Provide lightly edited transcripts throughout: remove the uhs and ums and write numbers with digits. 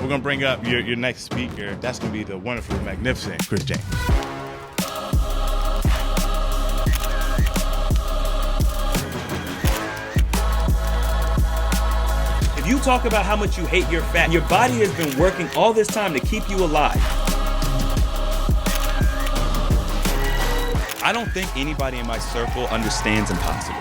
we're going to bring up your next speaker. That's going to be the wonderful, magnificent Chris James. If you talk about how much you hate your fat, your body has been working all this time to keep you alive. I don't think anybody in my circle understands impossible.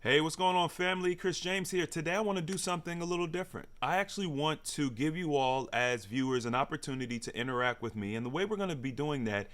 Hey, what's going on, family? Chris James here. Today I want to do something a little different. I actually want to give you all as viewers an opportunity to interact with me, and the way we're going to be doing that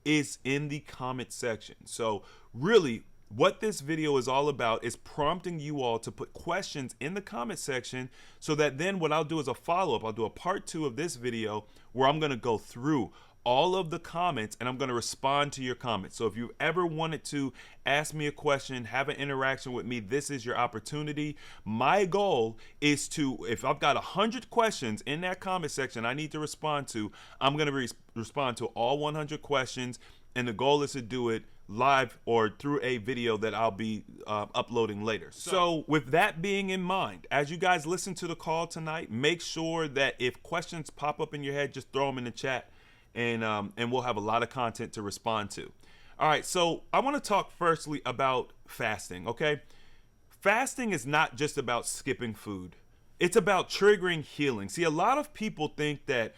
is in the comment section. So really, what this video is all about is prompting you all to put questions in the comment section, so that then what I'll do is a follow-up. I'll do a part 2 of this video where I'm going to go through all of the comments and I'm going to respond to your comments. So if you ever wanted to ask me a question, have an interaction with me, this is your opportunity. My goal is to, if I've got 100 questions in that comment section I need to respond to, I'm going to respond to all 100 questions, and the goal is to do it live or through a video that I'll be uploading later. So with that being in mind, as you guys listen to the call tonight, make sure that if questions pop up in your head, just throw them in the chat, and we'll have a lot of content to respond to. All right, so I want to talk firstly about fasting, okay? Fasting is not just about skipping food. It's about triggering healing. See, a lot of people think that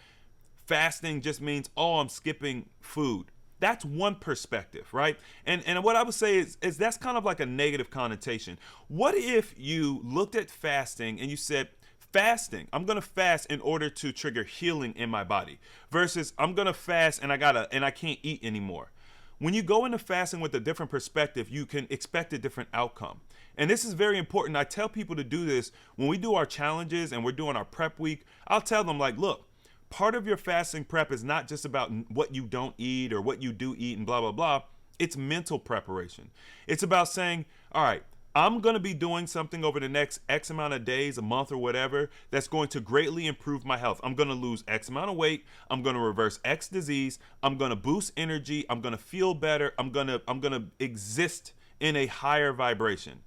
fasting just means, oh, I'm skipping food. That's one perspective, right? And what I would say is that's kind of like a negative connotation. What if you looked at fasting and you said, fasting, I'm gonna fast in order to trigger healing in my body, versus I'm gonna fast and I can't eat anymore. When you go into fasting with a different perspective, you can expect a different outcome. And this is very important. I tell people to do this when we do our challenges and we're doing our prep week. I'll tell them, like, look, part of your fasting prep is not just about what you don't eat or what you do eat and blah, blah, blah. It's mental preparation. It's about saying, all right, I'm going to be doing something over the next X amount of days, a month or whatever, that's going to greatly improve my health. I'm going to lose X amount of weight. I'm going to reverse X disease. I'm going to boost energy. I'm going to feel better. I'm going to exist in a higher vibration.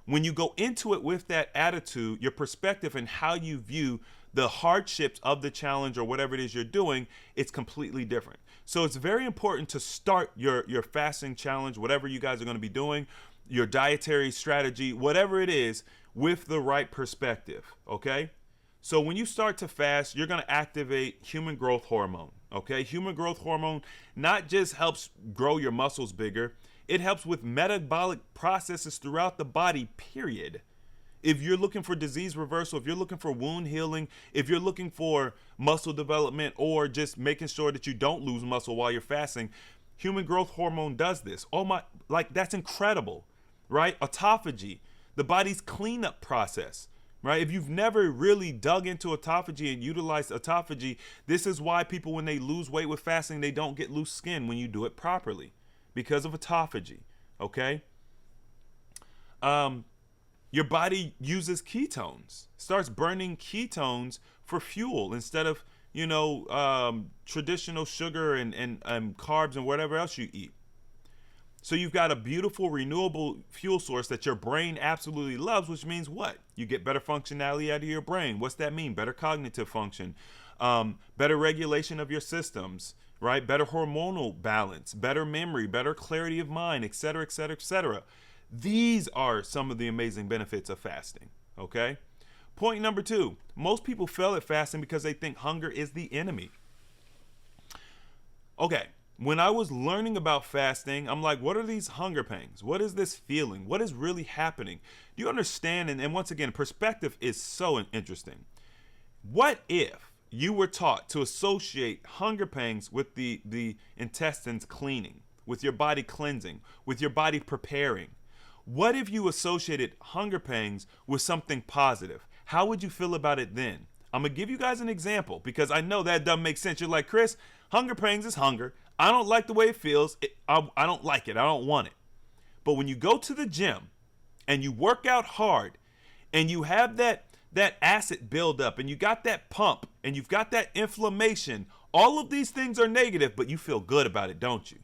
When you go into it with that attitude, your perspective and how you view the hardships of the challenge or whatever it is you're doing, it's completely different. So it's very important to start your fasting challenge, whatever you guys are going to be doing, your dietary strategy, whatever it is, with the right perspective, okay? So when you start to fast, you're gonna activate human growth hormone, okay? Human growth hormone not just helps grow your muscles bigger, it helps with metabolic processes throughout the body, period. If you're looking for disease reversal, if you're looking for wound healing, if you're looking for muscle development, or just making sure that you don't lose muscle while you're fasting, human growth hormone does this. Oh my, like, that's incredible. Right? Autophagy, the body's cleanup process, right? If you've never really dug into autophagy and utilized autophagy, this is why people, when they lose weight with fasting, they don't get loose skin when you do it properly, because of autophagy, okay? Your body uses ketones, starts burning ketones for fuel instead of, traditional sugar and carbs and whatever else you eat. So you've got a beautiful renewable fuel source that your brain absolutely loves, which means what? You get better functionality out of your brain. What's that mean? Better cognitive function, better regulation of your systems, right? Better hormonal balance, better memory, better clarity of mind, et cetera, et cetera, et cetera. These are some of the amazing benefits of fasting, okay? Point number 2, most people fail at fasting because they think hunger is the enemy. Okay. When I was learning about fasting, I'm like, what are these hunger pangs? What is this feeling? What is really happening? Do you understand? And once again, perspective is so interesting. What if you were taught to associate hunger pangs with the intestines cleaning, with your body cleansing, with your body preparing? What if you associated hunger pangs with something positive? How would you feel about it then? I'm going to give you guys an example, because I know that doesn't make sense. You're like, Chris, hunger pangs is hunger. I don't like the way it feels. I don't like it. I don't want it. But when you go to the gym and you work out hard and you have that acid build up and you got that pump and you've got that inflammation, All of these things are negative, but you feel good about it, don't you?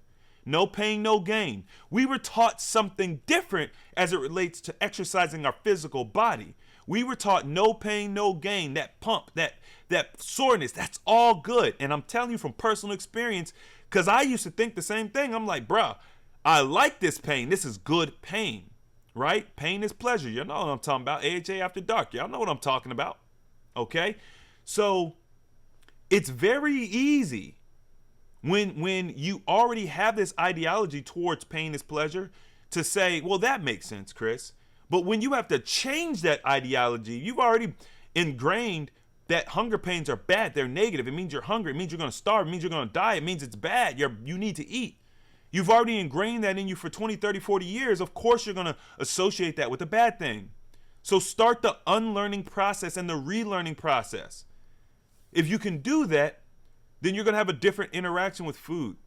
No pain, no gain. We were taught something different as it relates to exercising our physical body. We were taught no pain, no gain, that pump, that soreness, that's all good. And I'm telling you from personal experience, because I used to think the same thing. I'm like, bruh, I like this pain. This is good pain, right? Pain is pleasure. You know what I'm talking about. AHA After Dark. Y'all know what I'm talking about, okay? So it's very easy when you already have this ideology towards pain is pleasure to say, well, that makes sense, Chris. But when you have to change that ideology, you've already ingrained that hunger pains are bad. They're negative. It means you're hungry. It means you're going to starve. It means you're going to die. It means it's bad. You need to eat. You've already ingrained that in you for 20, 30, 40 years. Of course, you're going to associate that with a bad thing. So start the unlearning process and the relearning process. If you can do that, then you're going to have a different interaction with food.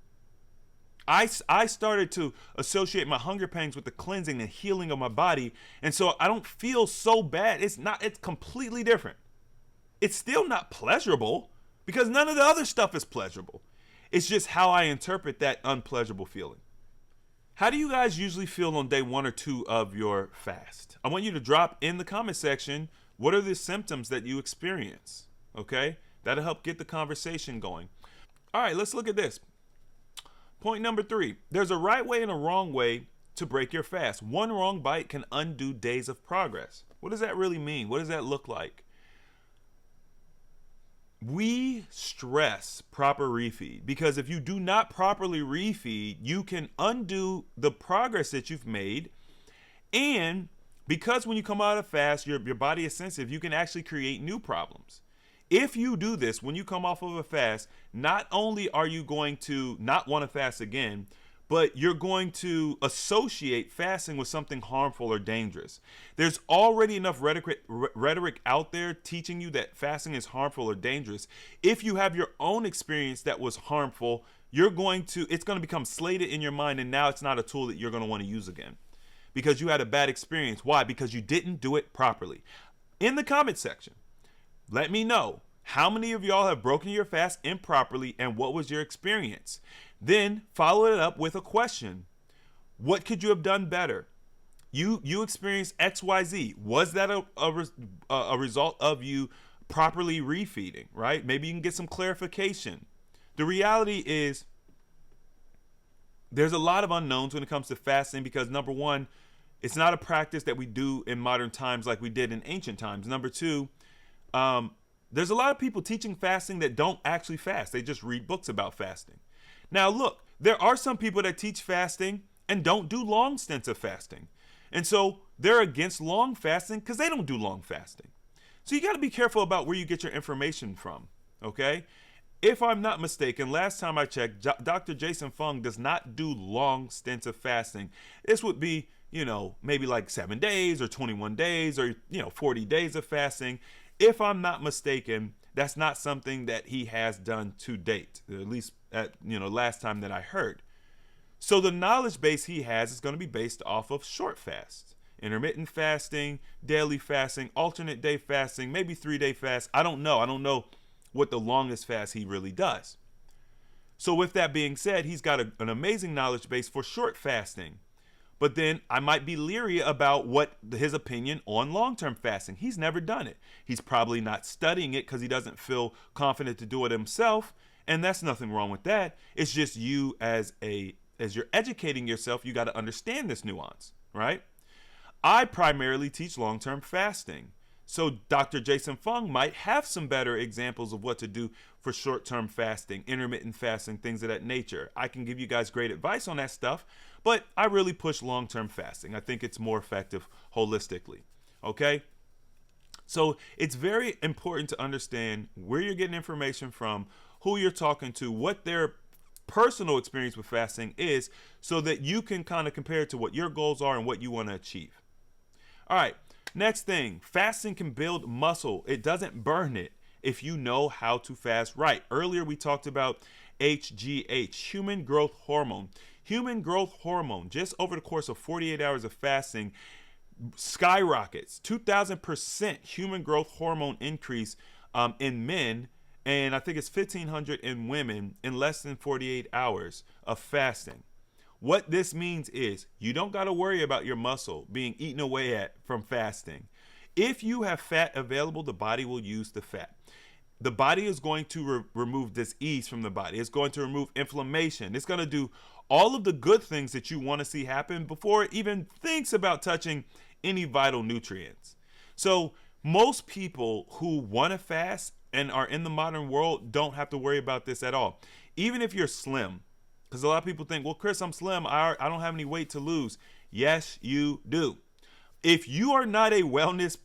I started to associate my hunger pangs with the cleansing and healing of my body. And so I don't feel so bad. It's completely different. It's still not pleasurable because none of the other stuff is pleasurable. It's just how I interpret that unpleasurable feeling. How do you guys usually feel on day 1 or 2 of your fast? I want you to drop in the comment section, what are the symptoms that you experience? Okay? That'll help get the conversation going. All right, let's look at this. Point number 3, there's a right way and a wrong way to break your fast. One wrong bite can undo days of progress. What does that really mean? What does that look like? We stress proper refeed because if you do not properly refeed, you can undo the progress that you've made. And because when you come out of fast, your body is sensitive, you can actually create new problems. If you do this, when you come off of a fast, not only are you going to not want to fast again, but you're going to associate fasting with something harmful or dangerous. There's already enough rhetoric out there teaching you that fasting is harmful or dangerous. If you have your own experience that was harmful, it's going to become slated in your mind, and now it's not a tool that you're going to want to use again because you had a bad experience. Why? Because you didn't do it properly. In the comment section, let me know how many of y'all have broken your fast improperly and what was your experience. Then follow it up with a question. What could you have done better? You experienced XYZ. Was that a result of you properly refeeding, right? Maybe you can get some clarification. The reality is there's a lot of unknowns when it comes to fasting because number 1, it's not a practice that we do in modern times like we did in ancient times. Number 2, there's a lot of people teaching fasting that don't actually fast. They just read books about fasting. Now, look, there are some people that teach fasting and don't do long stints of fasting. And so they're against long fasting because they don't do long fasting. So you got to be careful about where you get your information from, okay? If I'm not mistaken, last time I checked, Dr. Jason Fung does not do long stints of fasting. This would be, maybe like 7 days or 21 days or, 40 days of fasting. If I'm not mistaken, that's not something that he has done to date, at least at last time that I heard. So the knowledge base he has is going to be based off of short fasts, intermittent fasting, daily fasting, alternate day fasting, maybe 3-day fast. I don't know what the longest fast he really does. So with that being said, he's got an amazing knowledge base for short fasting. But then I might be leery about what his opinion on long-term fasting. He's never done it. He's probably not studying it because he doesn't feel confident to do it himself. And that's nothing wrong with that. It's just you as you're educating yourself, you got to understand this nuance, right? I primarily teach long-term fasting. So Dr. Jason Fung might have some better examples of what to do for short-term fasting, intermittent fasting, things of that nature. I can give you guys great advice on that stuff, but I really push long-term fasting. I think it's more effective holistically, okay? So it's very important to understand where you're getting information from, who you're talking to, what their personal experience with fasting is, so that you can kind of compare it to what your goals are and what you want to achieve. All right. Next thing, fasting can build muscle. It doesn't burn it if you know how to fast right. Earlier, we talked about HGH, human growth hormone. Human growth hormone, just over the course of 48 hours of fasting, skyrockets, 2,000% human growth hormone increase in men. and I think it's 1,500 in women in less than 48 hours of fasting. What this means is you don't got to worry about your muscle being eaten away at from fasting. If you have fat available, the body will use the fat. The body is going to remove disease from the body. It's going to remove inflammation. It's going to do all of the good things that you want to see happen before it even thinks about touching any vital nutrients. So most people who want to fast and are in the modern world don't have to worry about this at all. Even if you're slim, because a lot of people think, well, Chris, I'm slim. I don't have any weight to lose. Yes, you do. If you are not a wellness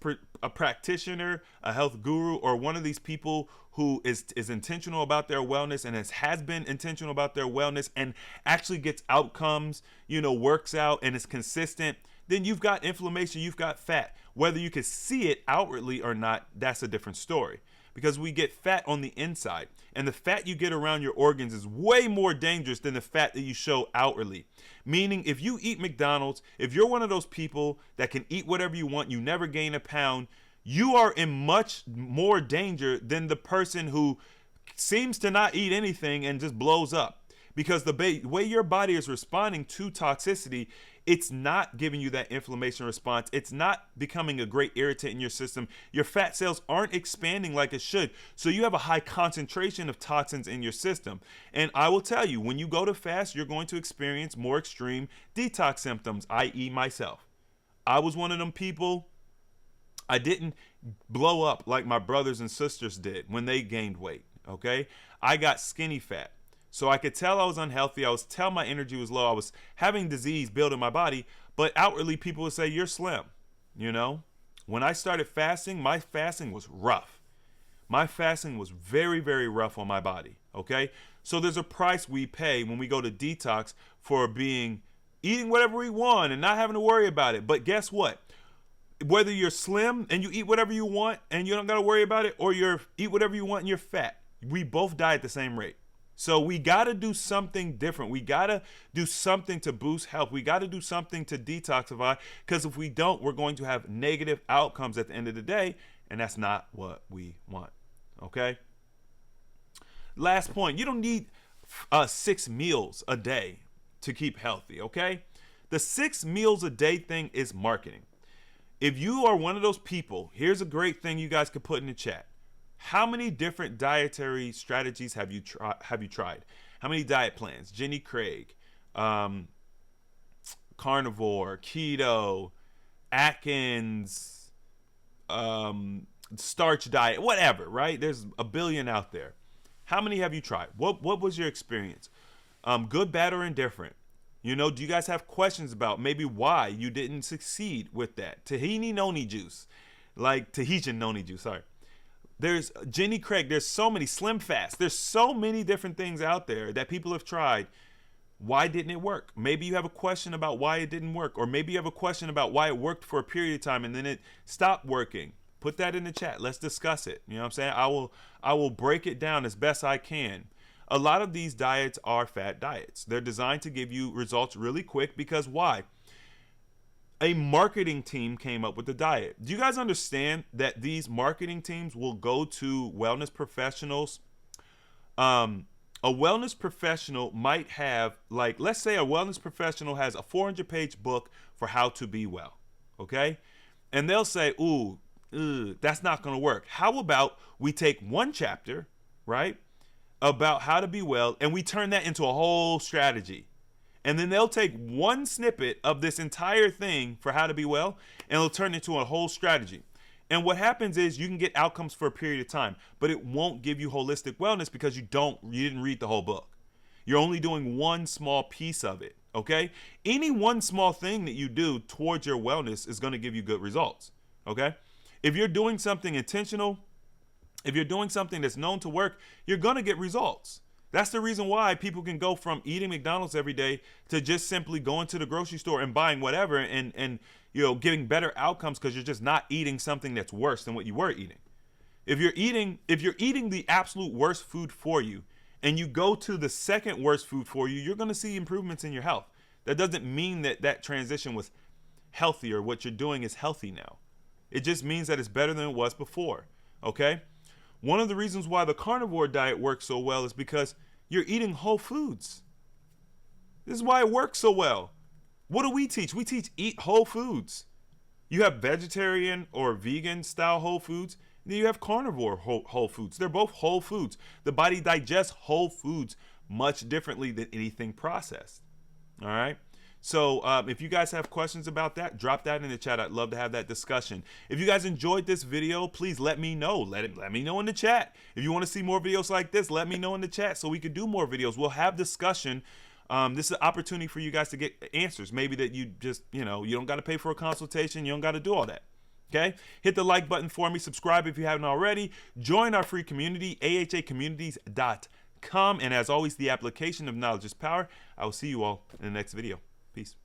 a practitioner, a health guru, or one of these people who is intentional about their wellness and has been intentional about their wellness and actually gets outcomes, works out and is consistent, then you've got inflammation, you've got fat. Whether you can see it outwardly or not, that's a different story. Because we get fat on the inside, and the fat you get around your organs is way more dangerous than the fat that you show outwardly. Meaning, if you eat McDonald's, if you're one of those people that can eat whatever you want, you never gain a pound, you are in much more danger than the person who seems to not eat anything and just blows up. Because the way your body is responding to toxicity, it's not giving you that inflammation response. It's not becoming a great irritant in your system. Your fat cells aren't expanding like it should. So you have a high concentration of toxins in your system. And I will tell you, when you go to fast, you're going to experience more extreme detox symptoms, i.e. myself. I was one of them people. I didn't blow up like my brothers and sisters did when they gained weight, okay? I got skinny fat. So I could tell I was unhealthy. I was tell my energy was low. I was having disease build in my body, but outwardly people would say, you're slim, When I started fasting, my fasting was rough. My fasting was very, very rough on my body, okay? So there's a price we pay when we go to detox for eating whatever we want and not having to worry about it. But guess what? Whether you're slim and you eat whatever you want and you don't got to worry about it, or you eat whatever you want and you're fat, we both die at the same rate. So we got to do something different. We got to do something to boost health. We got to do something to detoxify, because if we don't, we're going to have negative outcomes at the end of the day, and that's not what we want, okay? Last point, you don't need 6 meals a day to keep healthy, okay? The 6 meals a day thing is marketing. If you are one of those people, here's a great thing you guys could put in the chat. How many different dietary strategies have you tried? How many diet plans? Jenny Craig, carnivore, keto, Atkins, starch diet, whatever, right? There's a billion out there. How many have you tried? What was your experience? Good, bad, or indifferent? Do you guys have questions about maybe why you didn't succeed with that? Tahini noni juice, Tahitian noni juice, sorry. There's Jenny Craig. There's so many Slim Fast. There's so many different things out there that people have tried. Why didn't it work? Maybe you have a question about why it didn't work, or maybe you have a question about why it worked for a period of time and then it stopped working. Put that in the chat. Let's discuss it. You know what I'm saying? I will break it down as best I can. A lot of these diets are fat diets. They're designed to give you results really quick, because why? A marketing team came up with the diet. Do you guys understand that these marketing teams will go to wellness professionals? A wellness professional might have, let's say a wellness professional has a 400-page book for how to be well, okay? And they'll say, that's not going to work. How about we take one chapter, right, about how to be well, and we turn that into a whole strategy? And then they'll take one snippet of this entire thing for how to be well, and it'll turn into a whole strategy. And what happens is you can get outcomes for a period of time, but it won't give you holistic wellness because you didn't read the whole book. You're only doing one small piece of it, okay? Any one small thing that you do towards your wellness is going to give you good results, okay? If you're doing something intentional, if you're doing something that's known to work, you're going to get results. That's the reason why people can go from eating McDonald's every day to just simply going to the grocery store and buying whatever and getting better outcomes, because you're just not eating something that's worse than what you were eating. If you're eating the absolute worst food for you and you go to the second worst food for you, you're going to see improvements in your health. That doesn't mean that transition was healthy or what you're doing is healthy now. It just means that it's better than it was before, okay? One of the reasons why the carnivore diet works so well is because you're eating whole foods. This is why it works so well. What do we teach? We teach eat whole foods. You have vegetarian or vegan style whole foods, and then you have carnivore whole foods. They're both whole foods. The body digests whole foods much differently than anything processed. All right? So if you guys have questions about that, drop that in the chat. I'd love to have that discussion. If you guys enjoyed this video, please let me know. Let me know in the chat. If you want to see more videos like this, let me know in the chat so we could do more videos. We'll have discussion. This is an opportunity for you guys to get answers. Maybe that you just, you don't got to pay for a consultation. You don't got to do all that. Okay? Hit the like button for me. Subscribe if you haven't already. Join our free community, ahacommunities.com. And as always, the application of knowledge is power. I will see you all in the next video. Peace.